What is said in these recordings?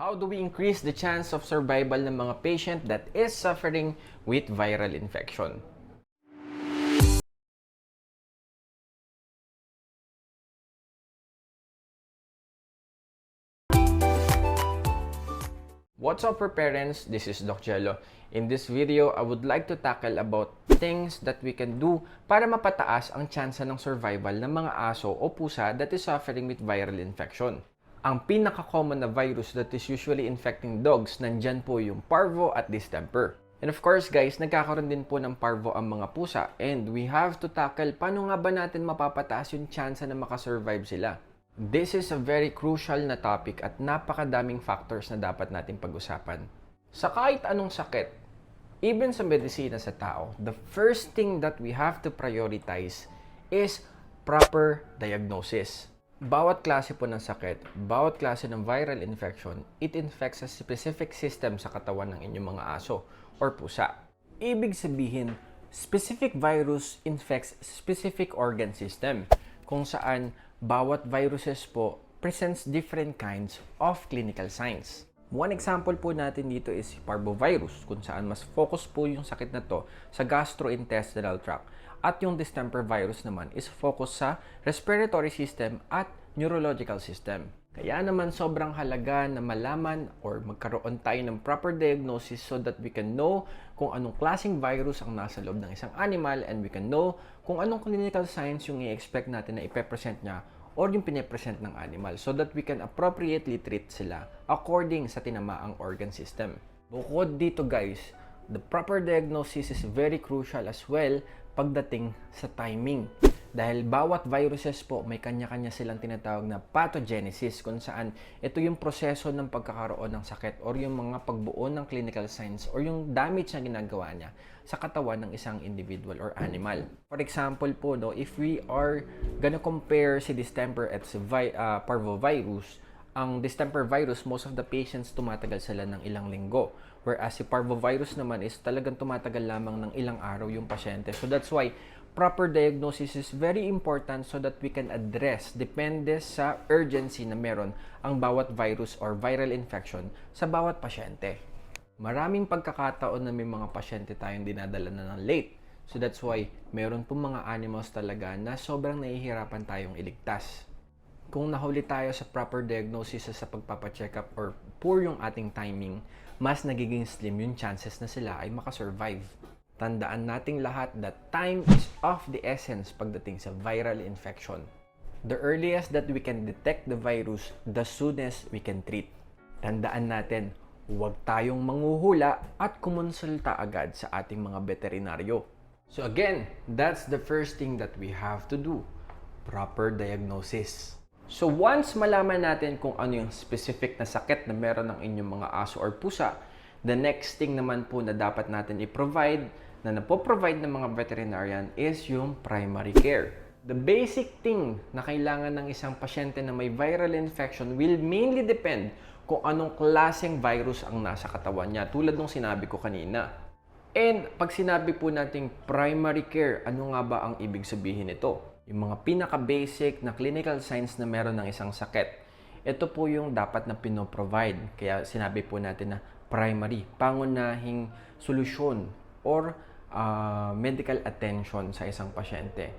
How do we increase the chance of survival ng mga patient that is suffering with viral infection? What's up for parents? This is Doc Jello. In this video, I would like to tackle about things that we can do para mapataas ang tsansa ng survival ng mga aso o pusa that is suffering with viral infection. Ang pinaka-common na virus that is usually infecting dogs, nandyan po yung parvo at distemper. And of course guys, nagkakaroon din po ng parvo ang mga pusa and we have to tackle paano nga ba natin mapapataas yung tsansa na makasurvive sila. This is a very crucial na topic at napakadaming factors na dapat nating pag-usapan. Sa kahit anong sakit, even sa medisina sa tao, the first thing that we have to prioritize is proper diagnosis. Bawat klase po ng sakit, bawat klase ng viral infection, it infects a specific system sa katawan ng inyong mga aso or pusa. Ibig sabihin, specific virus infects specific organ system, kung saan bawat viruses po presents different kinds of clinical signs. One example po natin dito is parvovirus, kung saan mas focus po yung sakit na to sa gastrointestinal tract. At yung distemper virus naman is focus sa respiratory system at neurological system. Kaya naman sobrang halaga na malaman or magkaroon tayo ng proper diagnosis so that we can know kung anong klaseng virus ang nasa loob ng isang animal and we can know kung anong clinical signs yung i-expect natin na ipepresent niya or yung pinipresent ng animal so that we can appropriately treat sila according sa tinamaang organ system. Bukod dito guys, the proper diagnosis is very crucial as well pagdating sa timing. Dahil bawat viruses po may kanya-kanya silang tinatawag na pathogenesis kung saan ito yung proseso ng pagkakaroon ng sakit or yung mga pagbuo ng clinical signs or yung damage na ginagawa niya sa katawan ng isang individual or animal. For example po, no, if we are gonna compare si distemper at si parvovirus, ang distemper virus, most of the patients tumatagal sila ng ilang linggo. Whereas si parvovirus naman is talagang tumatagal lamang ng ilang araw yung pasyente. So that's why proper diagnosis is very important so that we can address, depende sa urgency na meron ang bawat virus or viral infection sa bawat pasyente. Maraming pagkakataon na may mga pasyente tayong dinadala na ng late. So that's why meron pong mga animals talaga na sobrang nahihirapan tayong iligtas. Kung nahuli tayo sa proper diagnosis sa pagpapacheck up or poor yung ating timing, mas nagiging slim yung chances na sila ay makasurvive. Tandaan nating lahat that time is of the essence pagdating sa viral infection. The earliest that we can detect the virus, the soonest we can treat. Tandaan natin, huwag tayong manghuhula at kumonsulta agad sa ating mga veterinaryo. So again, that's the first thing that we have to do. Proper diagnosis. So once malaman natin kung ano yung specific na sakit na meron ng inyong mga aso or pusa, the next thing naman po na dapat natin i-provide, na napoprovide ng mga veterinarian is yung primary care. The basic thing na kailangan ng isang pasyente na may viral infection will mainly depend kung anong klaseng virus ang nasa katawan niya, tulad ng sinabi ko kanina. And pag sinabi po nating primary care, ano nga ba ang ibig sabihin nito? Yung mga pinaka-basic na clinical signs na meron ng isang sakit. Ito po yung dapat na pinoprovide. Kaya sinabi po natin na primary, pangunahing solusyon or medical attention sa isang pasyente.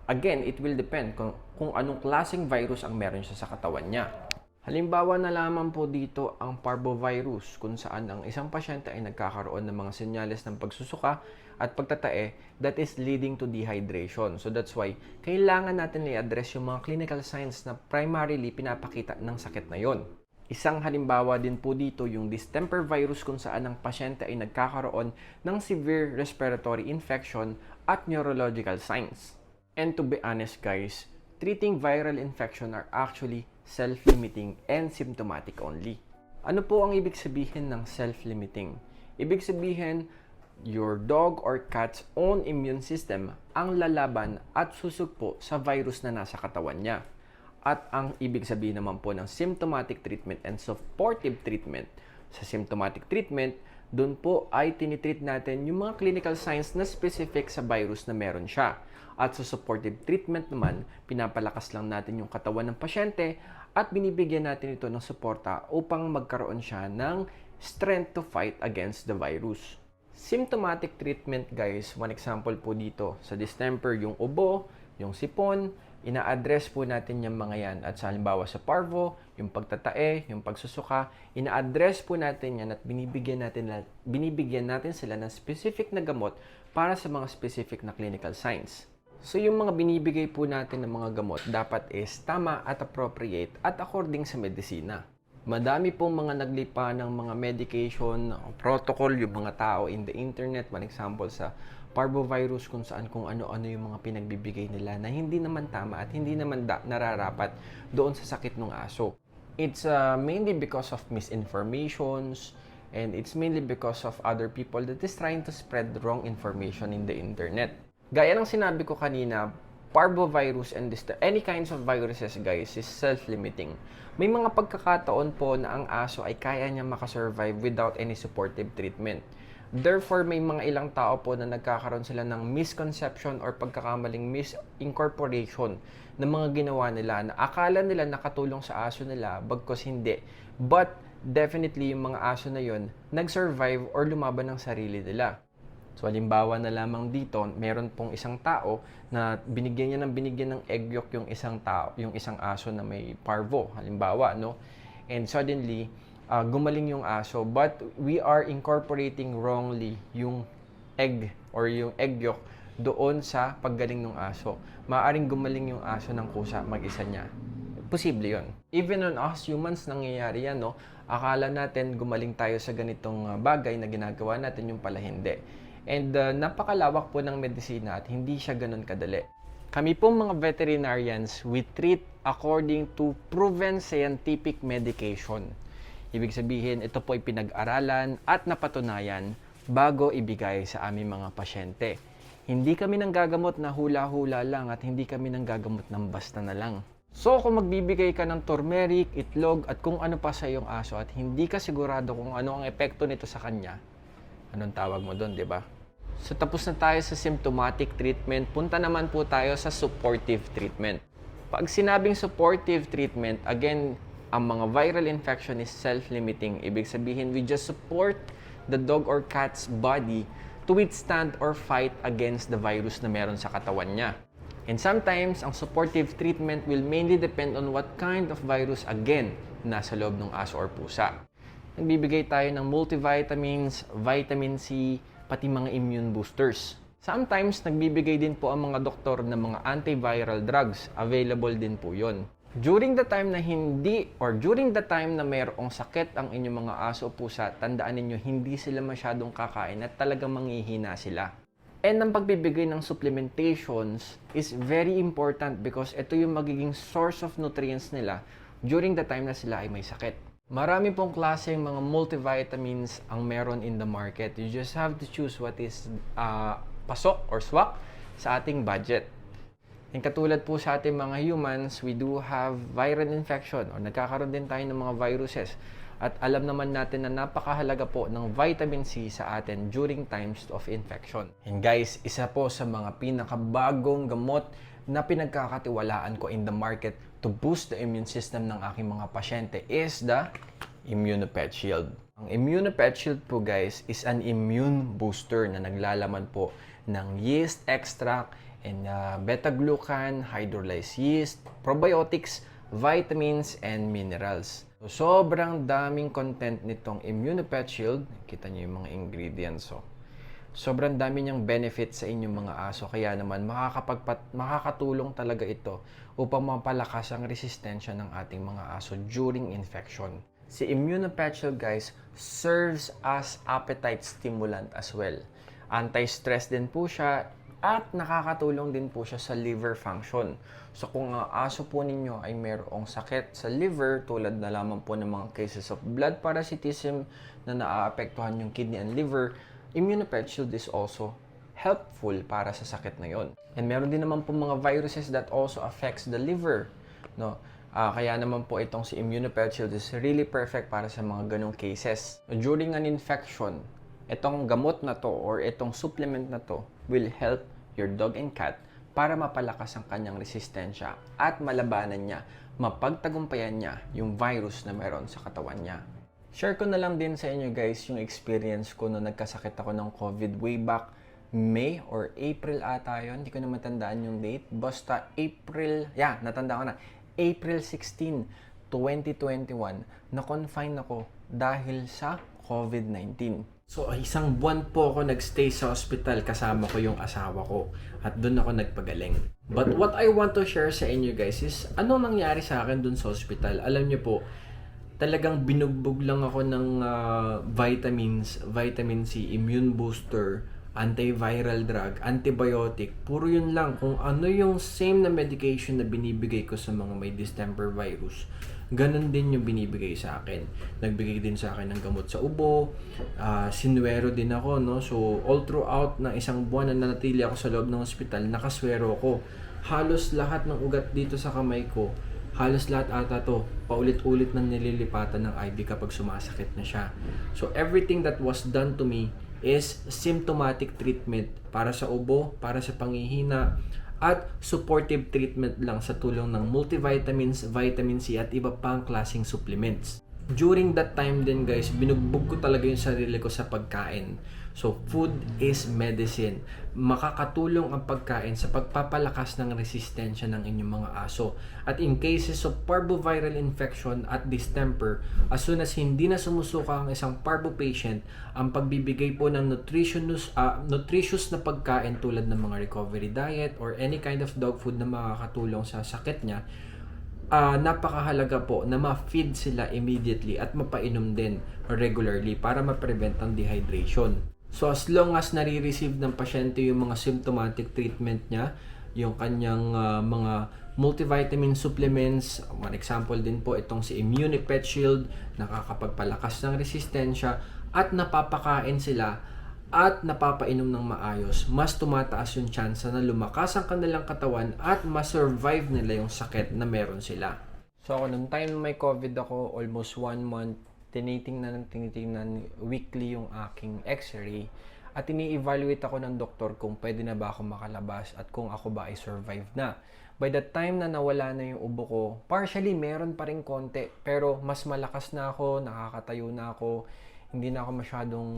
Again, it will depend kung anong klaseng virus ang meron siya sa katawan niya. Halimbawa na lamang po dito ang parvovirus kung saan ang isang pasyente ay nagkakaroon ng mga senyales ng pagsusuka at pagtatae that is leading to dehydration. So that's why kailangan natin i-address yung mga clinical signs na primarily pinapakita ng sakit na yon. Isang halimbawa din po dito yung distemper virus kung saan ang pasyente ay nagkakaroon ng severe respiratory infection at neurological signs. And to be honest guys, treating viral infection are actually self-limiting and symptomatic only. Ano po ang ibig sabihin ng self-limiting? Ibig sabihin, your dog or cat's own immune system ang lalaban at susugpo sa virus na nasa katawan niya. At ang ibig sabihin naman po ng symptomatic treatment and supportive treatment. Sa symptomatic treatment, doon po ay tinitreat natin yung mga clinical signs na specific sa virus na meron siya. At sa supportive treatment naman, pinapalakas lang natin yung katawan ng pasyente at binibigyan natin ito ng suporta upang magkaroon siya ng strength to fight against the virus. Symptomatic treatment guys, one example po dito, sa distemper yung ubo, yung sipon, ina-address po natin yung mga yan. At sa halimbawa sa parvo, yung pagtatae, yung pagsusuka, ina-address po natin yan at binibigyan natin sila ng specific na gamot para sa mga specific na clinical signs. So yung mga binibigay po natin ng mga gamot dapat is tama at appropriate at according sa medisina. Madami pong mga naglipa ng mga medication, protocol, yung mga tao in the internet, for example sa parvovirus kung ano-ano yung mga pinagbibigay nila na hindi naman tama at hindi naman nararapat doon sa sakit ng aso. It's mainly because of misinformations and it's mainly because of other people that is trying to spread wrong information in the internet. Gaya ng sinabi ko kanina, parvovirus and any kinds of viruses guys is self-limiting. May mga pagkakataon po na ang aso ay kaya niya makasurvive without any supportive treatment. Therefore, may mga ilang tao po na nagkakaroon sila ng misconception or pagkakamaling misincorporation ng mga ginawa nila na akala nila nakatulong sa aso nila bagkus hindi. But definitely yung mga aso na yon nag-survive or lumaban ng sarili nila. So, halimbawa na lamang dito, meron pong isang tao na binigyan ng egg yolk yung isang aso na may parvo, halimbawa, no? And suddenly, gumaling yung aso, but we are incorporating wrongly yung egg or yung egg yolk doon sa paggaling ng aso. Maaaring gumaling yung aso ng kusa mag-isa niya. Posible yon. Even on us humans nangyayari yan, no? Akala natin gumaling tayo sa ganitong bagay na ginagawa natin, yung pala hindi. And napakalawak po ng medisina at hindi siya ganun kadali. Kami pong mga veterinarians, we treat according to proven scientific medication. Ibig sabihin, ito po ay pinag-aralan at napatunayan bago ibigay sa aming mga pasyente. Hindi kami nanggagamot na hula-hula lang at hindi kami nanggagamot ng basta na lang. So, kung magbibigay ka ng turmeric, itlog at kung ano pa sa iyong aso at hindi ka sigurado kung ano ang epekto nito sa kanya, anong tawag mo doon, di ba? So, tapos na tayo sa symptomatic treatment. Punta naman po tayo sa supportive treatment. Pag sinabing supportive treatment, again, ang mga viral infection is self-limiting. Ibig sabihin, we just support the dog or cat's body to withstand or fight against the virus na meron sa katawan niya. And sometimes, ang supportive treatment will mainly depend on what kind of virus, again, nasa loob ng aso or pusa. Nagbibigay tayo ng multivitamins, vitamin C, pati mga immune boosters. Sometimes, nagbibigay din po ang mga doktor ng mga antiviral drugs. Available din po yon. During the time na mayroong sakit ang inyong mga aso o pusa, tandaan ninyo, hindi sila masyadong kakain at talagang manghihina sila. And ang pagbibigay ng supplementations is very important because ito yung magiging source of nutrients nila during the time na sila ay may sakit. Marami pong klaseng mga multivitamins ang meron in the market. You just have to choose what is pasok or swak sa ating budget. And katulad po sa ating mga humans, we do have viral infection or nagkakaroon din tayo ng mga viruses. At alam naman natin na napakahalaga po ng vitamin C sa atin during times of infection. And guys, isa po sa mga pinakabagong gamot na pinagkakatiwalaan ko in the market to boost the immune system ng aking mga pasyente is the Immunopet Shield. Ang Immunopet Shield po guys is an immune booster na naglalaman po ng yeast extract and beta-glucan, hydrolyzed yeast, probiotics, vitamins, and minerals. So, sobrang daming content nitong Immunopet Shield. Kita niyo yung mga ingredients. Sobrang dami niyang benefit sa inyong mga aso. Kaya naman, makakatulong talaga ito upang mapalakas ang resistensya ng ating mga aso during infection. Si Immunopet Shield guys serves as appetite stimulant as well. Anti-stress din po siya at nakakatulong din po siya sa liver function. So kung ang aso po ninyo ay mayroong sakit sa liver, tulad na lamang po ng mga cases of blood parasitism na naaapektuhan yung kidney and liver, Immunopet Shield is also helpful para sa sakit na yon. And meron din naman po mga viruses that also affects the liver, no? Kaya naman po itong si Immunopet Shield is really perfect para sa mga ganong cases. During an infection, itong gamot na to or itong supplement na to will help your dog and cat para mapalakas ang kanyang resistensya at malabanan niya mapagtagumpayan niya yung virus na meron sa katawan niya. Share ko na lang din sa inyo guys yung experience ko nung nagkasakit ako ng COVID way back May or April ata yun. Hindi ko na matandaan yung date. Basta April, natanda ko na. April 16, 2021, na-confine ako dahil sa COVID-19. So, isang buwan po ako nagstay sa hospital kasama ko yung asawa ko. At doon ako nagpagaling. But what I want to share sa inyo guys is, anong nangyari sa akin doon sa hospital? Alam niyo po, talagang binugbog lang ako ng vitamins, vitamin C, immune booster, antiviral drug, antibiotic, puro yun lang. Kung ano yung same na medication na binibigay ko sa mga may distemper virus, ganun din yung binibigay sa akin. Nagbigay din sa akin ng gamot sa ubo, sinwero din ako, no? So, all throughout na isang buwan na nanatili ako sa loob ng ospital, nakaswero ko. Halos lahat ng ugat dito sa kamay ko, halos lahat ata to, paulit-ulit na nililipatan ng IV kapag sumasakit na siya. So, everything that was done to me is symptomatic treatment para sa ubo, para sa panghihina, at supportive treatment lang sa tulong ng multivitamins, vitamin C at iba pang klaseng supplements. During that time din guys, binugbog ko talaga yung sarili ko sa pagkain. So, food is medicine. Makakatulong ang pagkain sa pagpapalakas ng resistensya ng inyong mga aso. At in cases of parvoviral infection at distemper, as soon as hindi na sumusuka ang isang parvo patient, ang pagbibigay po ng nutritious na pagkain tulad ng mga recovery diet or any kind of dog food na makakatulong sa sakit niya, napakahalaga po na ma-feed sila immediately at mapainom din regularly para ma-prevent ang dehydration. So as long as nare-receive ng pasyente yung mga symptomatic treatment niya, yung kanyang mga multivitamin supplements, one example din po itong si Immune Pet Shield, nakakapagpalakas ng resistensya, at napapakain sila at napapainom ng maayos, mas tumataas yung chance na lumakas ang kanilang katawan at ma-survive nila yung sakit na meron sila. So ako nung time may COVID ako, almost 1 month, tinitingnan weekly yung aking x-ray at ini-evaluate ako ng doktor kung pwede na ba ako makalabas at kung ako ba ay survive na. By the time na nawala na yung ubo ko, partially meron pa rin konti pero mas malakas na ako, nakakatayo na ako, hindi na ako masyadong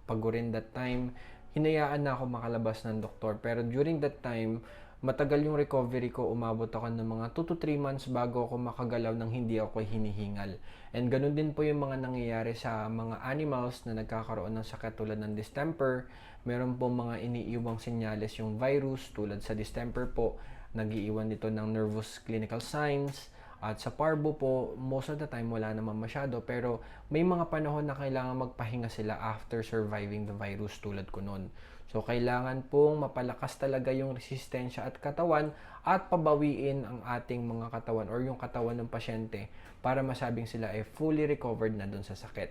pagurin that time. Hinayaan na ako makalabas ng doktor. Pero during that time, matagal yung recovery ko. Umabot ako ng mga 2 to 3 months bago ako makagalaw nang hindi ako hinihingal. And ganun din po yung mga nangyayari sa mga animals na nagkakaroon ng sakit tulad ng distemper. Meron po mga iniiwang senyales yung virus tulad sa distemper po. Nag-iiwan dito ng nervous clinical signs. At sa parvo po, most of the time wala naman masyado pero may mga panahon na kailangan magpahinga sila after surviving the virus tulad ko nun. So kailangan pong mapalakas talaga yung resistensya at katawan at pabawiin ang ating mga katawan or yung katawan ng pasyente para masabing sila ay fully recovered na dun sa sakit.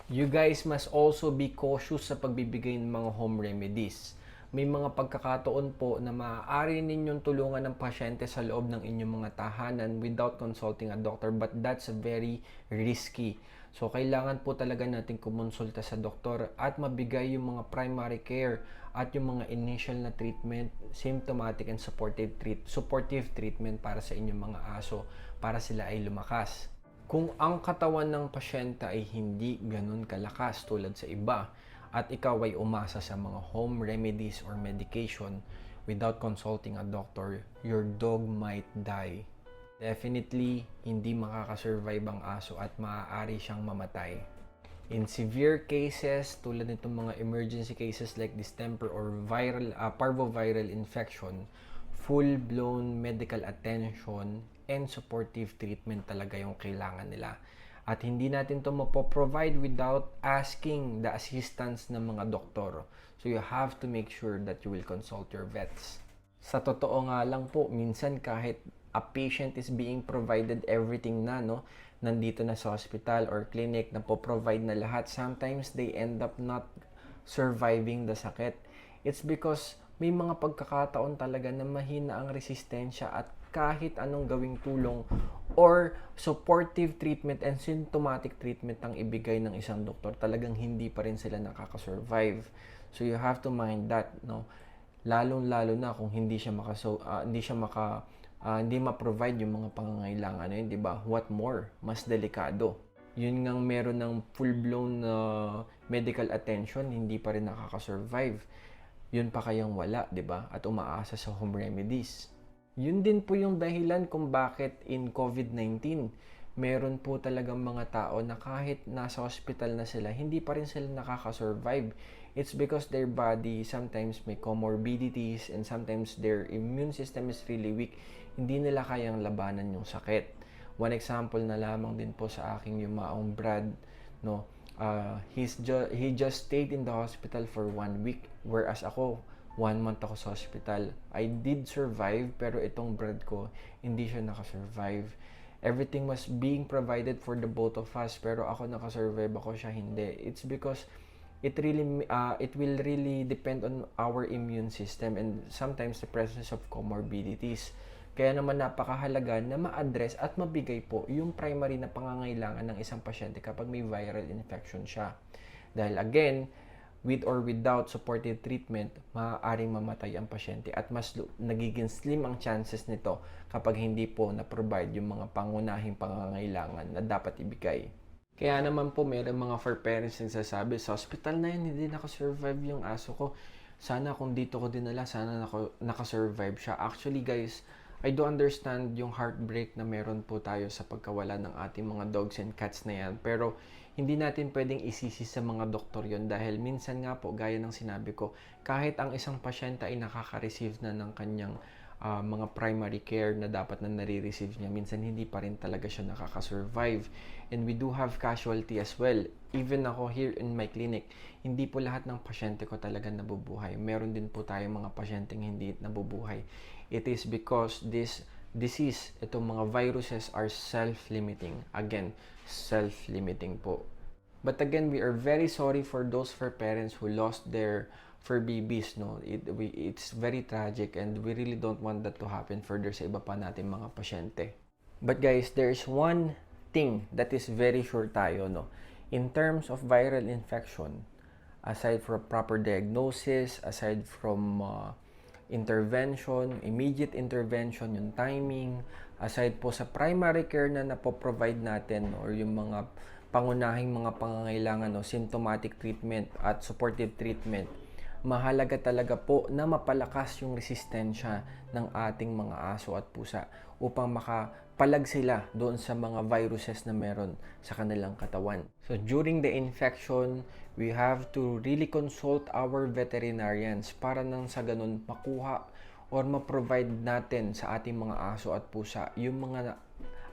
You guys must also be cautious sa pagbibigay ng mga home remedies. May mga pagkakataon po na maaari ninyong tulungan ng pasyente sa loob ng inyong mga tahanan without consulting a doctor, but that's very risky. So, kailangan po talaga natin kumonsulta sa doktor at mabigay yung mga primary care at yung mga initial na treatment, symptomatic and supportive treatment para sa inyong mga aso para sila ay lumakas. Kung ang katawan ng pasyente ay hindi ganun kalakas tulad sa iba, at ikaw ay umasa sa mga home remedies or medication without consulting a doctor, your dog might die. Definitely, hindi makakasurvive ang aso at maaari siyang mamatay. In severe cases, tulad nitong mga emergency cases like distemper or parvoviral infection, full-blown medical attention and supportive treatment talaga yung kailangan nila. At hindi natin ito mapoprovide without asking the assistance ng mga doktor. So you have to make sure that you will consult your vets. Sa totoo nga lang po, minsan kahit a patient is being provided everything na, no, nandito na sa hospital or clinic, na po-provide na lahat, sometimes they end up not surviving the sakit. It's because may mga pagkakataon talaga na mahina ang resistensya at kahit anong gawing tulong or supportive treatment and symptomatic treatment ang ibigay ng isang doktor, talagang hindi pa rin sila nakaka-survive. So you have to mind that, no? Lalong-lalo na kung hindi siya hindi ma-provide yung mga pangangailangan na yun, di ba? What more? Mas delikado. Yun ngang meron ng full-blown medical attention, hindi pa rin nakaka-survive. Yun pa kayang wala, di ba? At umaasa sa home remedies. Yun din po yung dahilan kung bakit in COVID-19, meron po talagang mga tao na kahit nasa hospital na sila, hindi pa rin sila nakaka-survive. It's because their body sometimes may comorbidities and sometimes their immune system is really weak. Hindi nila kayang labanan yung sakit. One example na lamang din po sa aking yumaong Brad, no? He just stayed in the hospital for 1 week, whereas ako 1 month ako sa hospital. I did survive, pero itong Brad ko hindi siya nakasurvive. Everything was being provided for the both of us, pero ako nakasurvive, ako siya hindi. It's because it will really depend on our immune system and sometimes the presence of comorbidities. Kaya naman napakahalaga na ma-address at mabigay po yung primary na pangangailangan ng isang pasyente kapag may viral infection siya. Dahil again, with or without supportive treatment, maaaring mamatay ang pasyente at mas nagiging slim ang chances nito kapag hindi po na-provide yung mga pangunahing pangangailangan na dapat ibigay. Kaya naman po mayroong mga for parents na nagsasabi, sa hospital na yun, hindi nakasurvive yung aso ko. Sana kung dito ko dinala, sana nakasurvive siya. Actually guys, I do understand yung heartbreak na meron po tayo sa pagkawala ng ating mga dogs and cats na yan. Pero hindi natin pwedeng isisi sa mga doktor yon dahil minsan nga po, gaya ng sinabi ko, kahit ang isang pasyente ay nakaka-receive na ng kanyang mga primary care na dapat na nare-receive niya, minsan hindi pa rin talaga siya nakaka-survive. And we do have casualty as well. Even ako here in my clinic, hindi po lahat ng pasyente ko talaga nabubuhay. Meron din po tayong mga pasyenteng hindi nabubuhay. It is because this disease, itong mga viruses are self-limiting. Again, self-limiting po. But again, we are very sorry for those fur parents who lost their fur babies, no? It's very tragic and we really don't want that to happen further sa iba pa natin mga pasyente. But guys, there's one thing that is very sure tayo, no? In terms of viral infection, aside from proper diagnosis, aside from intervention, immediate intervention, yung timing, aside po sa primary care na napoprovide natin or yung mga pangunahing mga pangangailangan o symptomatic treatment at supportive treatment, mahalaga talaga po na mapalakas yung resistensya ng ating mga aso at pusa upang makapalag sila doon sa mga viruses na meron sa kanilang katawan. So during the infection, we have to really consult our veterinarians para nang sa ganun makuha or ma-provide natin sa ating mga aso at pusa yung mga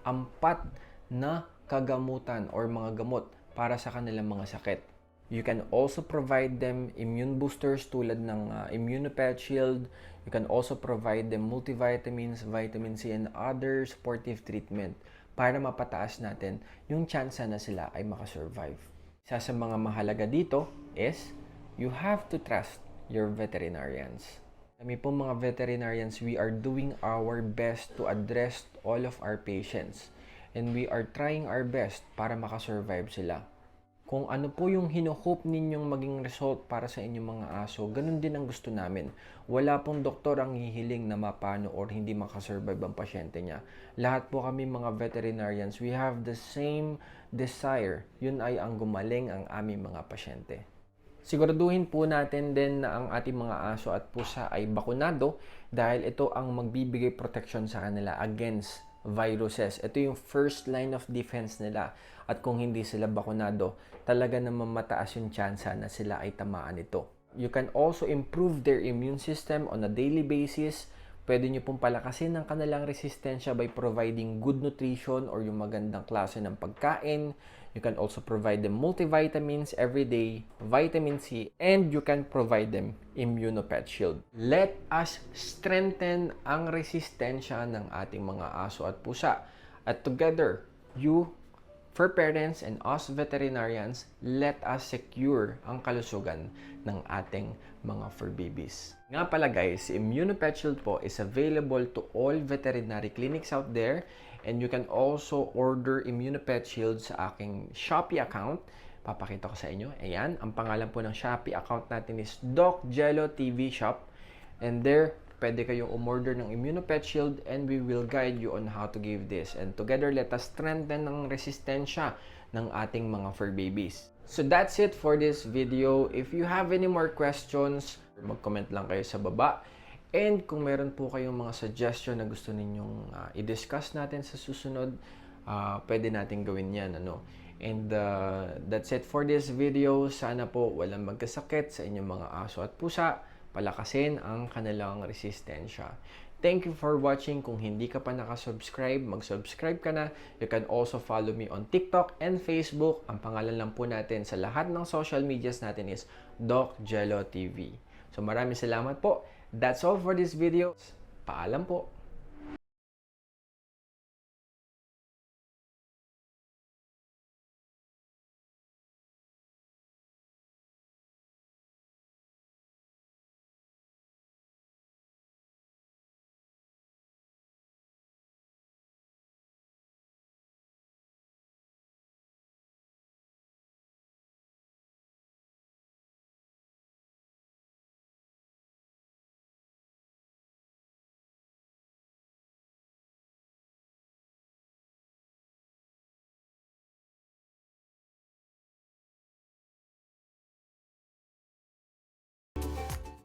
ampat na kagamutan or mga gamot para sa kanilang mga sakit. You can also provide them immune boosters tulad ng Immunopet Shield. You can also provide them multivitamins, vitamin C, and other supportive treatment para mapataas natin yung chance na sila ay makasurvive. Isa sa mga mahalaga dito is you have to trust your veterinarians. Kami po mga veterinarians, we are doing our best to address all of our patients and we are trying our best para makasurvive sila. Kung ano po yung hino-hope ninyong maging result para sa inyong mga aso, ganun din ang gusto namin. Wala pong doktor ang hihiling na mapano or hindi makasurvive ang pasyente niya. Lahat po kami mga veterinarians, we have the same desire. Yun ay ang gumaling ang aming mga pasyente. Siguraduhin po natin din na ang ating mga aso at pusa ay bakunado dahil ito ang magbibigay protection sa kanila against viruses. Ito yung first line of defense nila. At kung hindi sila bakunado, talaga naman mataas yung tsansa na sila ay tamaan nito. You can also improve their immune system on a daily basis. Pwede nyo pong palakasin ang kanilang resistensya by providing good nutrition or yung magandang klase ng pagkain. You can also provide them multivitamins every day, vitamin C, and you can provide them Immunopet Shield. Let us strengthen ang resistensya ng ating mga aso at pusa. At together, you, fur parents, and us veterinarians, let us secure ang kalusugan ng ating mga fur babies. Nga pala guys, Immunopet Shield po is available to all veterinary clinics out there. And you can also order Immunopet Shield sa aking Shopee account. Papakita ko sa inyo. Ayan, ang pangalan po ng Shopee account natin is Doc Jello TV Shop. And there, pwede kayong umorder ng Immunopet Shield and we will guide you on how to give this. And together, let us strengthen ang resistensya ng ating mga fur babies. So that's it for this video. If you have any more questions, mag-comment lang kayo sa baba. And kung meron po kayong mga suggestion na gusto ninyong i-discuss natin sa susunod, pwede natin gawin yan. And that's it for this video. Sana po walang magkasakit sa inyong mga aso at pusa. Palakasin ang kanilang resistensya. Thank you for watching. Kung hindi ka pa nakasubscribe, mag-subscribe ka na. You can also follow me on TikTok and Facebook. Ang pangalan lang po natin sa lahat ng social medias natin is Doc Jello TV. So maraming salamat po. That's all for this video. Paalam po.